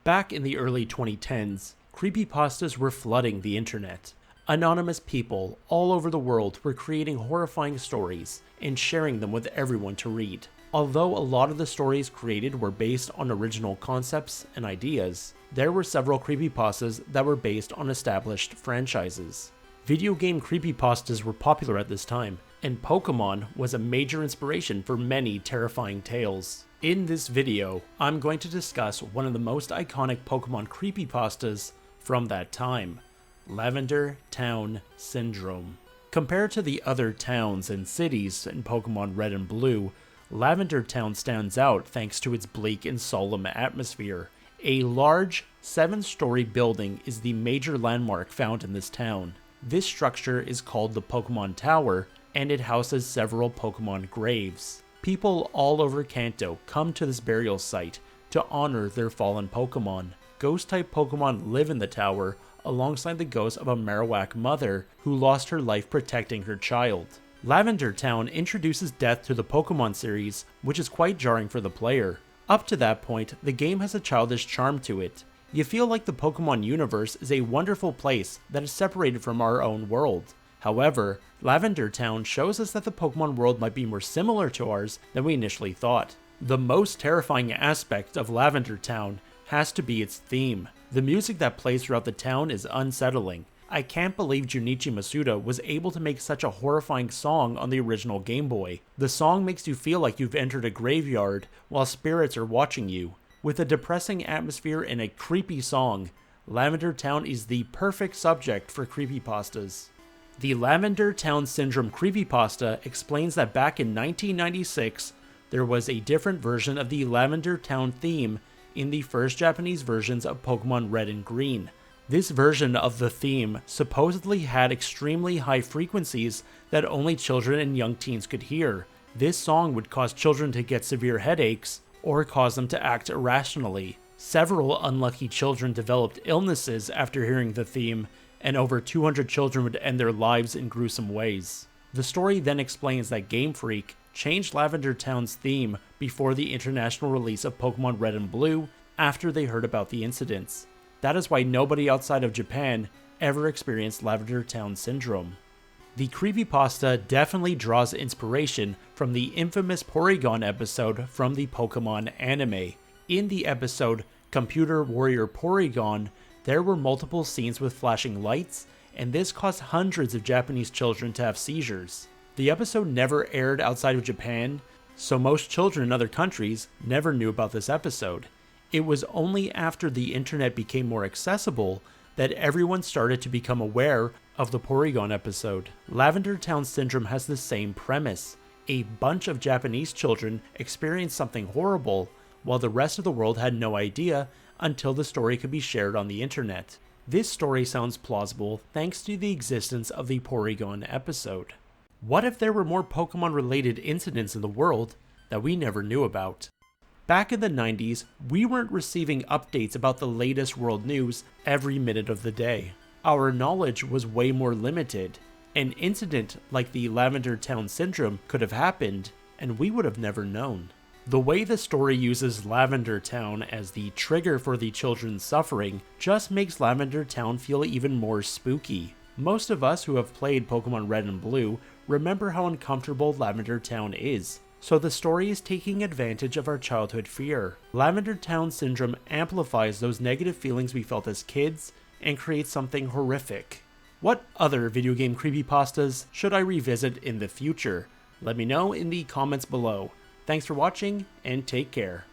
Back in the early 2010s, creepypastas were flooding the internet. Anonymous people all over the world were creating horrifying stories and sharing them with everyone to read. Although a lot of the stories created were based on original concepts and ideas, there were several creepypastas that were based on established franchises. Video game creepypastas were popular at this time, and Pokemon was a major inspiration for many terrifying tales. In this video, I'm going to discuss one of the most iconic Pokemon creepypastas from that time, Lavender Town Syndrome. Compared to the other towns and cities in Pokemon Red and Blue, Lavender Town stands out thanks to its bleak and solemn atmosphere. A large, 7-story building is the major landmark found in this town. This structure is called the Pokemon Tower, and it houses several Pokemon graves. People all over Kanto come to this burial site to honor their fallen Pokemon. Ghost-type Pokemon live in the tower alongside the ghost of a Marowak mother who lost her life protecting her child. Lavender Town introduces death to the Pokemon series, which is quite jarring for the player. Up to that point, the game has a childish charm to it. You feel like the Pokemon universe is a wonderful place that is separated from our own world. However, Lavender Town shows us that the Pokemon world might be more similar to ours than we initially thought. The most terrifying aspect of Lavender Town has to be its theme. The music that plays throughout the town is unsettling. I can't believe Junichi Masuda was able to make such a horrifying song on the original Game Boy. The song makes you feel like you've entered a graveyard while spirits are watching you. With a depressing atmosphere and a creepy song, Lavender Town is the perfect subject for creepypastas. The Lavender Town Syndrome creepypasta explains that back in 1996, there was a different version of the Lavender Town theme in the first Japanese versions of Pokemon Red and Green. This version of the theme supposedly had extremely high frequencies that only children and young teens could hear. This song would cause children to get severe headaches or cause them to act irrationally. Several unlucky children developed illnesses after hearing the theme, and over 200 children would end their lives in gruesome ways. The story then explains that Game Freak changed Lavender Town's theme before the international release of Pokemon Red and Blue after they heard about the incidents. That is why nobody outside of Japan ever experienced Lavender Town Syndrome. The creepypasta definitely draws inspiration from the infamous Porygon episode from the Pokemon anime. In the episode Computer Warrior Porygon, there were multiple scenes with flashing lights, and this caused hundreds of Japanese children to have seizures. The episode never aired outside of Japan, so most children in other countries never knew about this episode. It was only after the internet became more accessible that everyone started to become aware of the Porygon episode. Lavender Town Syndrome has the same premise. A bunch of Japanese children experienced something horrible, while the rest of the world had no idea until the story could be shared on the internet. This story sounds plausible thanks to the existence of the Porygon episode. What if there were more Pokemon-related incidents in the world that we never knew about? Back in the 90s, we weren't receiving updates about the latest world news every minute of the day. Our knowledge was way more limited. An incident like the Lavender Town Syndrome could have happened, and we would have never known. The way the story uses Lavender Town as the trigger for the children's suffering just makes Lavender Town feel even more spooky. Most of us who have played Pokemon Red and Blue remember how uncomfortable Lavender Town is. So the story is taking advantage of our childhood fear. Lavender Town Syndrome amplifies those negative feelings we felt as kids and creates something horrific. What other video game creepypastas should I revisit in the future? Let me know in the comments below. Thanks for watching, and take care.